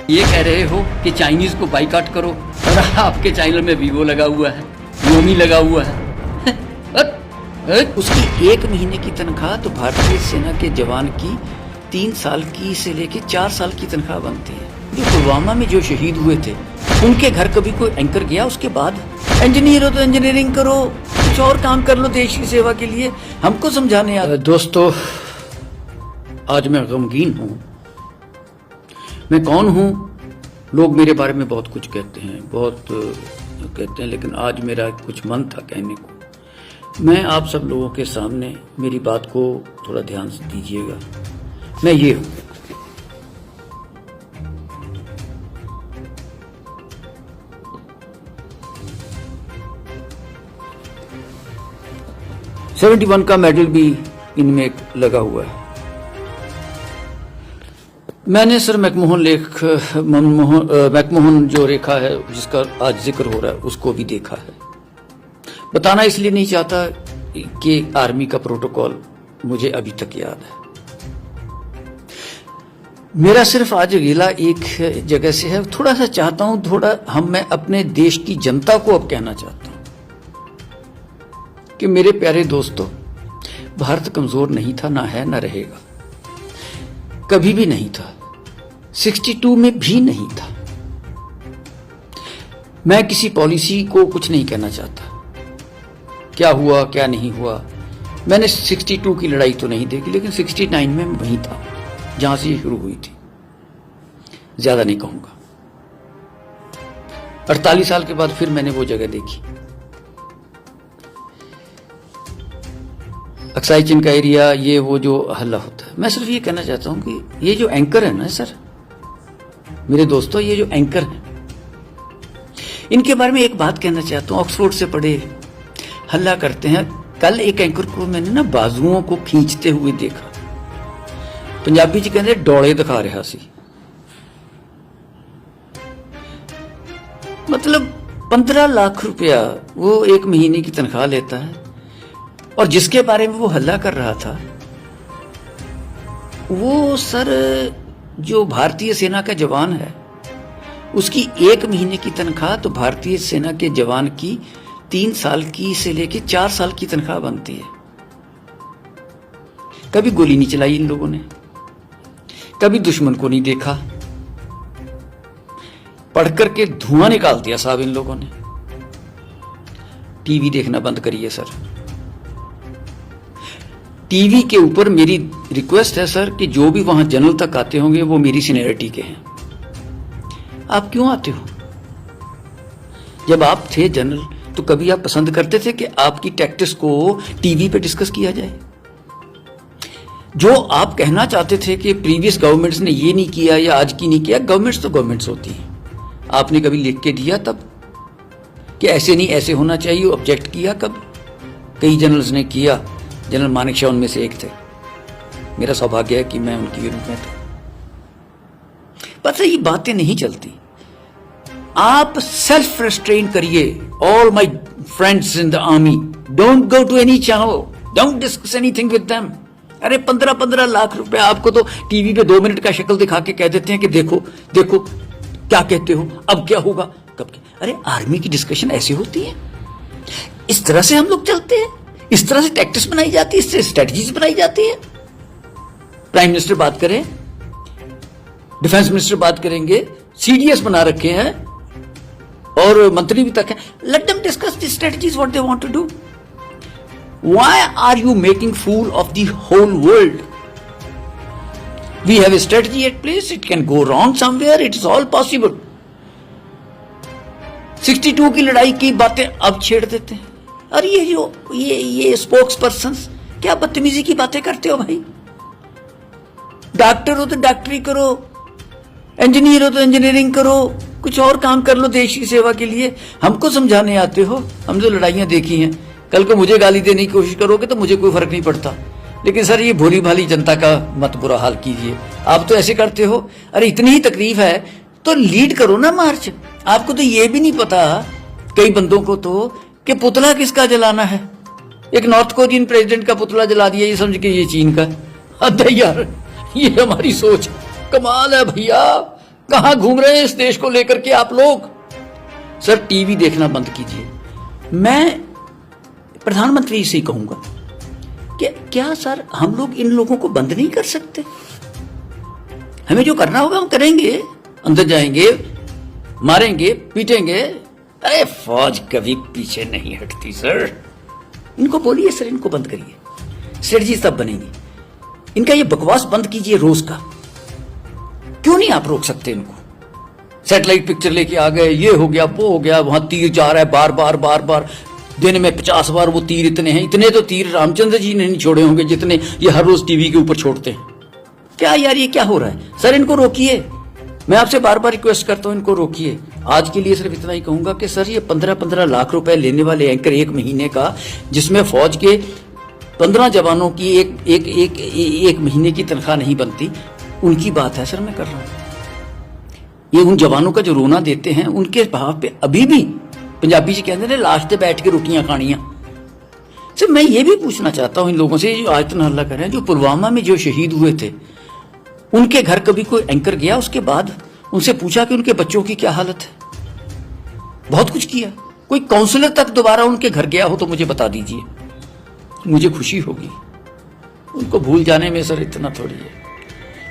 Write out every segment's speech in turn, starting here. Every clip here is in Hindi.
ये कह रहे हो कि चाइनीज को बाइकाट करो और आपके चैनल में वीवो लगा हुआ है, योमी लगा हुआ है। उसकी 1 महीने की तनख्वाह तो भारतीय सेना के जवान की 3 साल की से लेके 4 साल की तनख्वाह बनती है। जो पुलवामा में जो शहीद हुए थे उनके घर कभी कोई एंकर गया? उसके बाद इंजीनियर हो तो इंजीनियरिंग करो, कुछ और काम कर लो देश की सेवा के लिए, हमको समझाने आ। दोस्तों, आज मैं गमगीन हूँ। मैं कौन हूँ? लोग मेरे बारे में बहुत कुछ कहते हैं, लेकिन आज मेरा कुछ मन था कहने को। मैं आप सब लोगों के सामने मेरी बात को थोड़ा ध्यान से दीजिएगा। मैं ये हूँ। $71 का मेडल भी इनमें लगा हुआ है। मैंने सर मैकमोहन जो रेखा है जिसका आज जिक्र हो रहा है उसको भी देखा है। बताना इसलिए नहीं चाहता कि आर्मी का प्रोटोकॉल मुझे अभी तक याद है। मेरा सिर्फ आज गिला एक जगह से है। थोड़ा सा चाहता हूं, मैं अपने देश की जनता को अब कहना चाहता हूं कि मेरे प्यारे दोस्तों, भारत कमजोर नहीं था, ना है, ना रहेगा, कभी भी नहीं था, 62 में भी नहीं था। मैं किसी पॉलिसी को कुछ नहीं कहना चाहता, क्या हुआ क्या नहीं हुआ। मैंने 62 की लड़ाई तो नहीं देखी, लेकिन 69 में मैं वहीं था जहां से ये शुरू हुई थी। ज्यादा नहीं कहूंगा। 48 साल के बाद फिर मैंने वो जगह देखी, अक्साई चिन का एरिया, ये वो जो हल्ला होता है। मैं सिर्फ ये कहना चाहता हूं कि ये जो एंकर है ना सर, मेरे दोस्तों, ये जो एंकर है, इनके बारे में एक बात कहना चाहता हूं। ऑक्सफोर्ड से पढ़े, हल्ला करते हैं। कल एक एंकर को मैंने ना बाजुओं को खींचते हुए देखा। पंजाबी च कहते डोले दिखा रहा सी। मतलब 15 लाख रुपया वो 1 महीने की तनख्वाह लेता है, और जिसके बारे में वो हल्ला कर रहा था वो सर जो भारतीय सेना का जवान है, उसकी 1 महीने की तनख्वाह तो भारतीय सेना के जवान की 3 साल की से लेके 4 साल की तनख्वाह बनती है। कभी गोली नहीं चलाई इन लोगों ने, कभी दुश्मन को नहीं देखा, पढ़कर के धुआं निकाल दिया साहब इन लोगों ने। टीवी देखना बंद करिए सर। टीवी के ऊपर मेरी रिक्वेस्ट है सर कि जो भी वहां जनरल तक आते होंगे वो मेरी सीनियरिटी के हैं। आप क्यों आते हो? जब आप थे जनरल तो कभी आप पसंद करते थे कि आपकी टैक्टिक्स को टीवी पे डिस्कस किया जाए? जो आप कहना चाहते थे कि प्रीवियस गवर्नमेंट्स ने ये नहीं किया या आज की नहीं किया, गवर्नमेंट्स तो गवर्नमेंट्स होती हैं। आपने कभी लिख के दिया तब कि ऐसे नहीं ऐसे होना चाहिए? ऑब्जेक्ट किया कब? कई जनरल्स ने किया। जनरल मानेकशॉ उनमें से एक थे। मेरा सौभाग्य है कि मैं उनकी यूनिट में था। पता ये बातें नहीं चलती। आप सेल्फ रेस्ट्रेन करिए। All my friends in the army, don't go to any channel, don't discuss anything with them. अरे 15-15 लाख रुपए आपको तो टीवी पे 2 मिनट का शक्ल दिखा के कह देते हैं कि देखो देखो क्या कहते हो, अब क्या होगा, कब क्या। अरे आर्मी की डिस्कशन ऐसी होती है, इस तरह से हम लोग चलते हैं, इस तरह से टैक्टिक्स बनाई जाती है, इससे स्ट्रेटजीज बनाई जाती है। प्राइम मिनिस्टर बात करें, डिफेंस मिनिस्टर बात करेंगे, सीडीएस बना रखे हैं और मंत्री भी तक है। Let them discuss the strategies what they want to do. Why are you making fool of the whole world? We have a strategy at place. It can go wrong somewhere. It is all possible. 62 की लड़ाई की बातें अब छेड़ देते हैं। अरे ये स्पोक्स पर्सन क्या बदतमीजी की बातें करते हो भाई? डॉक्टर हो तो डॉक्टरी करो, इंजीनियर हो तो इंजीनियरिंग करो, कुछ और काम कर लो देश की सेवा के लिए। हमको समझाने आते हो? हम जो लड़ाइयां देखी हैं, कल को मुझे गाली देने की कोशिश करोगे तो मुझे कोई फर्क नहीं पड़ता, लेकिन सर ये भोली भाली जनता का मत बुरा हाल कीजिए। आप तो ऐसे करते हो। अरे इतनी ही तकलीफ है तो लीड करो ना मार्च। आपको तो ये भी नहीं पता कई बंदों को तो कि पुतला किसका जलाना है। एक नॉर्थ कोरियन प्रेसिडेंट का पुतला जला दिया, ये समझ के ये चीन का। हद है यार, ये हमारी सोच। कमाल है भैया, कहां घूम रहे हैं इस देश को लेकर के आप लोग? सर टीवी देखना बंद कीजिए। मैं प्रधानमंत्री से ही कहूंगा कि क्या सर हम लोग इन लोगों को बंद नहीं कर सकते? हमें जो करना होगा हम करेंगे, अंदर जाएंगे, मारेंगे, पीटेंगे। अरे फौज कभी पीछे नहीं हटती सर। इनको बोलिए सर इनको बंद करिए, स्ट्रेटजी तब बनेगी। इनका ये बकवास बंद कीजिए रोज का। क्यों नहीं आप रोक सकते इनको? सैटेलाइट पिक्चर लेके आ गए, ये हो गया वो हो गया, वहां तीर जा रहा है बार बार बार बार, दिन में 50 बार वो तीर इतने हैं। इतने तो तीर रामचंद्र जी ने नहीं छोड़े होंगे जितने ये हर रोज टीवी के ऊपर छोड़ते हैं। क्या यार ये क्या हो रहा है? सर इनको रोकिए, मैं आपसे बार बार रिक्वेस्ट करता हूं इनको रोकिए। आज के लिए सिर्फ इतना ही कहूंगा कि सर ये 15-15 लाख रुपए लेने वाले एंकर एक महीने का, जिसमें फौज के 15 जवानों की एक महीने की तनख्वाह नहीं बनती, उनकी बात है सर मैं कर रहा हूं। ये उन जवानों का जो रोना देते हैं उनके भाव पे अभी भी पंजाबी जी कहते हैं लाश पे बैठ के रोटियां खानियां। सर मैं ये भी पूछना चाहता हूं इन लोगों से जो आज इतना हल्ला कर रहे हैं, जो पुलवामा में जो शहीद हुए थे उनके घर कभी कोई एंकर गया उसके बाद उनसे पूछा कि उनके बच्चों की क्या हालत है? बहुत कुछ किया। कोई काउंसलर तक दोबारा उनके घर गया हो तो मुझे बता दीजिए, मुझे खुशी होगी। उनको भूल जाने में सर इतना थोड़ी है।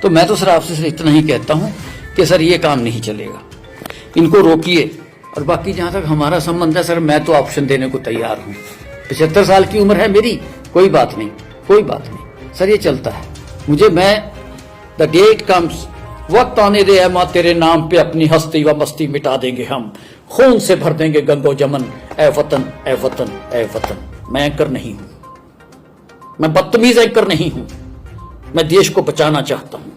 तो मैं तो सर आपसे सर इतना ही कहता हूं कि सर ये काम नहीं चलेगा, इनको रोकिए। और बाकी जहां तक हमारा संबंध है सर, मैं तो ऑप्शन देने को तैयार हूं। 75 साल की उम्र है मेरी, कोई बात नहीं, कोई बात नहीं सर, ये चलता है। मुझे मैं द डे इट कम्स, वक्त आने दे मां तेरे नाम पे अपनी हस्ती व मस्ती मिटा देंगे हम, खून से भर देंगे गंगो जमन, ए वतन ए वतन ए वतन। मैं एंकर नहीं हूं, मैं बदतमीज एंकर नहीं हूं, मैं देश को बचाना चाहता हूं।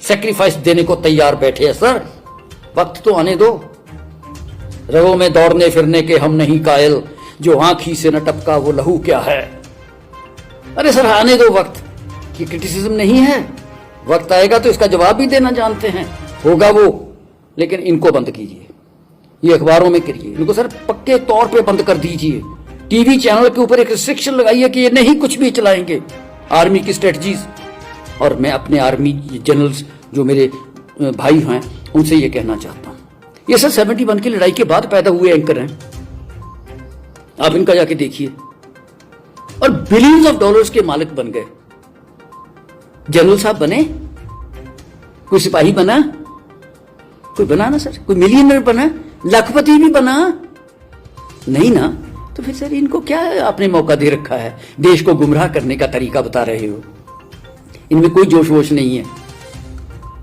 सेक्रीफाइस देने को तैयार बैठे हैं सर, वक्त तो आने दो। रगों में दौड़ने फिरने के हम नहीं कायल, जो आंख ही से न टपका वो लहू क्या है। अरे सर आने दो वक्त, ये क्रिटिसिज्म नहीं है। वक्त आएगा तो इसका जवाब भी देना जानते हैं, होगा वो। लेकिन इनको बंद कीजिए, ये अखबारों में करिए, इनको सर पक्के तौर पे बंद कर दीजिए। टीवी चैनल के ऊपर एक रिस्ट्रिक्शन लगाइए कि ये नहीं कुछ भी चलाएंगे आर्मी की स्ट्रेटजीज। और मैं अपने आर्मी जनरल्स जो मेरे भाई हैं उनसे ये कहना चाहता हूं, ये सर 71 की लड़ाई के बाद पैदा हुए एंकर हैं। आप इनका जाके देखिए, और बिलियंस ऑफ डॉलर्स के मालिक बन गए। जनरल साहब बने, कोई सिपाही बना, कोई बना ना सर, कोई मिलियनर बना, लखपति भी बना नहीं ना। तो फिर सर इनको क्या आपने मौका दे रखा है? देश को गुमराह करने का तरीका बता रहे हो। इनमें कोई जोश वोश नहीं है।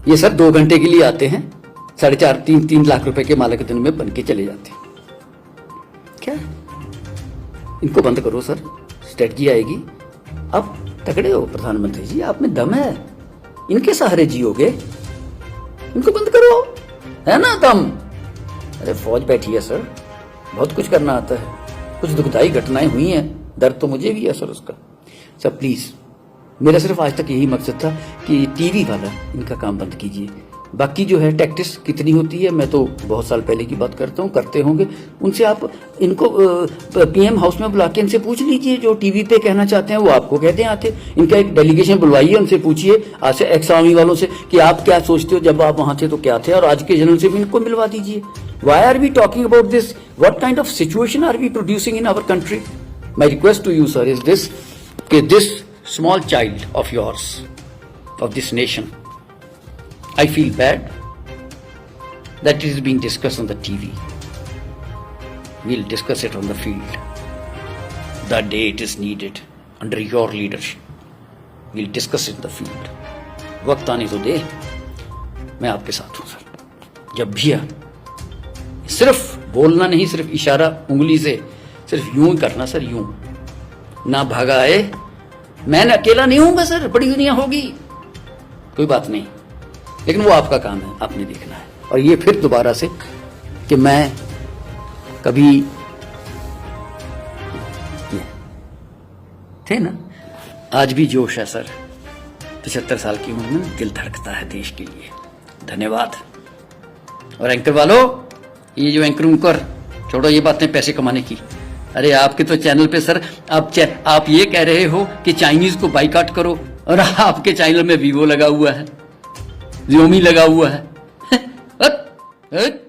ये सर 2 घंटे के लिए आते हैं, 4.5-3 लाख रुपए के मालिक दिन में बन के चले जाते हैं। क्या इनको बंद करो सर, स्ट्रेटजी आएगी। अब तगड़े हो प्रधानमंत्री जी, आप में दम है, इनके सहारे जियोगे, इनको बंद करो, है ना दम। अरे फौज बैठी है सर, बहुत कुछ करना आता है। कुछ दुखदाई घटनाएं हुई हैं, दर्द तो मुझे भी है सर उसका। सर प्लीज, मेरा सिर्फ आज तक यही मकसद था कि टीवी वाला इनका काम बंद कीजिए। बाकी जो है टैक्टिस कितनी होती है, मैं तो बहुत साल पहले की बात करता हूँ, करते होंगे। उनसे आप इनको पीएम हाउस में बुला के इनसे पूछ लीजिए, जो टीवी पे कहना चाहते हैं वो आपको कहते हैं आके। इनका एक डेलीगेशन बुलवाइए, उनसे पूछिए आज से एक्स आर्मी वालों से कि आप क्या सोचते हो, जब आप वहां थे तो क्या थे, और आज के जनरल से भी इनको मिलवा दीजिए। Why are we talking about this? What kind of situation are we producing in our country? My request to you, sir, is this: that this small child of yours, of this nation, I feel bad that it is being discussed on the TV. We'll discuss it on the field. The day it is needed, under your leadership, we'll discuss it in the field. वक्त आने तो दे, मैं आपके साथ हूं सर। जब भी सिर्फ बोलना नहीं, सिर्फ इशारा उंगली से, सिर्फ यूं ही करना सर, यूं ना भागा आए। मैं अकेला नहीं हूंगा सर, बड़ी दुनिया होगी, कोई बात नहीं, लेकिन वो आपका काम है, आपने देखना है। और ये फिर दोबारा से कि मैं कभी थे ना, आज भी जोश है सर। 75 साल की उम्र में दिल धड़कता है देश के लिए। धन्यवाद। और एंकर वालों, ये जो एंकर उनकर छोड़ो ये बातें पैसे कमाने की। अरे आपके तो चैनल पे सर आप ये कह रहे हो कि चाइनीज को बाइकाट करो, और आपके चैनल में वीवो लगा हुआ है, Xiaomi लगा हुआ है। हट।